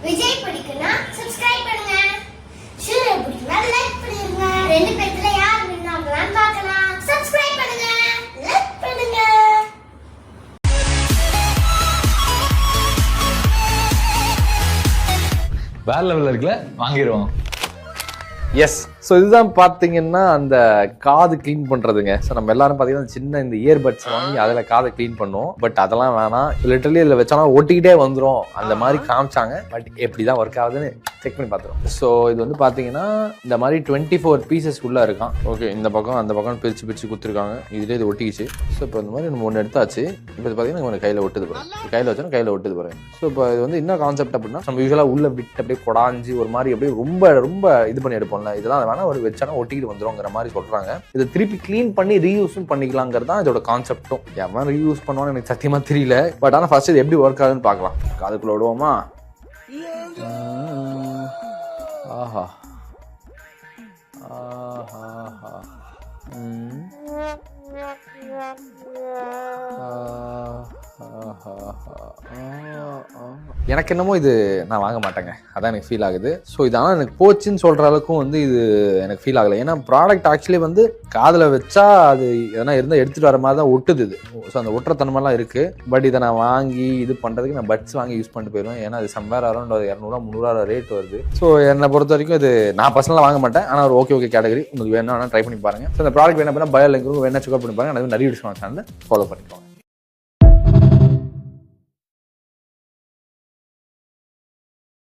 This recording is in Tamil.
விஜய் பிடிக்கும்னா சப்ஸ்கிரைப் பண்ணுங்க. சூர்யா பிடிக்கும்னா லைக் பண்ணிருங்க. ரெண்டு பேத்துல யார் வின் ஆகலாம்னு பார்க்கலாம். சப்ஸ்கிரைப் பண்ணுங்க, லைக் பண்ணுங்க. வேற லெவல்ல இருக்குல்ல, வாங்கிடுவோம். எஸ். ஸோ இதுதான் பார்த்தீங்கன்னா அந்த காது க்ளீன் பண்ணுறதுங்க. ஸோ நம்ம எல்லாரும் பார்த்தீங்கன்னா சின்ன இந்த இயர்பட்ஸ் வாங்கி அதில் காதை க்ளீன் பண்ணுவோம். பட் அதெல்லாம் வேணாம், லிட்டரலி இதில் வச்சாலும் ஒட்டிக்கிட்டே வந்துடும் அந்த மாதிரி காமிச்சாங்க. பட் எப்படி தான் ஒர்க் ஆகுதுன்னு செக் பண்ணி பார்த்துருவோம். ஸோ இது வந்து பார்த்தீங்கன்னா இந்த மாதிரி 24 பீசஸ் உள்ள இருக்கான். ஓகே, இந்த பக்கம் அந்த பக்கம் பிரித்து கொடுத்துருக்காங்க. இதுலேயே இது ஒட்டிக்கிச்சு. ஸோ இப்போ இந்த மாதிரி நம்ம ஒன்று எடுத்தாச்சு. இப்போ இது பார்த்தீங்கன்னா நம்ம கையில் ஒட்டுது போகிறேன். கையில் வச்சோன்னா கையில் ஒட்டுது போகிறேன். ஸோ இப்போ இது வந்து என்ன கான்செப்ட் அப்படின்னா, நம்ம யூஸ்வலாக உள்ள விட்டு அப்படியே கொடாஞ்சி ஒரு மாதிரி அப்படியே ரொம்ப ரொம்ப இது பண்ணி எடுப்போம்ல, இதெல்லாம் வேணா ஒரு வச்சானா ஒட்டிக்கிட்டு வந்துருங்கிற மாதிரி சொல்றாங்க. இதை திருப்பி கிளீன் பண்ணி ரீயூஸும் பண்ணிக்கலாங்கிறது தான் இதோட கான்செப்டும். எவன் ரீயூஸ் பண்ணுவான்னு எனக்கு சத்தியமா தெரியல. பட் ஆனால் ஃபர்ஸ்ட் இது எப்படி ஒர்க் ஆகுதுன்னு பார்க்கலாம். காதுக்குள்ள விடுவோமா? ஆஹா ஆஹா. எனக்கு என்னமோ இது நான் வாங்க மாட்டேங்க, அதான் எனக்கு ஃபீல் ஆகுது. ஸோ இதனால் எனக்கு போச்சுன்னு சொல்கிற அளவுக்கும் வந்து இது எனக்கு ஃபீல் ஆகலை. ஏன்னா ப்ராடக்ட் ஆக்சுவலி வந்து காதில் வச்சா அது எதனா இருந்தால் எடுத்துகிட்டு வர மாதிரி தான் ஒட்டுது இது. ஸோ அந்த ஒட்டுறத்தனமெல்லாம் இருக்குது. பட் இதை நான் வாங்கி இது பண்ணுறதுக்கு நான் பட்ஸ் வாங்கி யூஸ் பண்ணிட்டு போயிடுவேன். ஏன்னா அது சம்வேர் அரௌண்ட் 200 300 ரேட் வருது. ஸோ என்னை பொறுத்த வரைக்கும் இது நான் பர்சனலாக வாங்க மாட்டேன். ஆனால் ஒரு ஓகே கேட்டகரி உங்களுக்கு வேணும் ட்ரை பண்ணி பாருங்கள். ஸோ இந்த ப்ராடக்ட் வேணும் அப்படின்னா பயோ லிங்க் வேணா செக் பண்ணி பாருங்கள். நிறைய வீடியோஸ் சேனலில் ஃபாலோ பண்ணிக்கோங்க.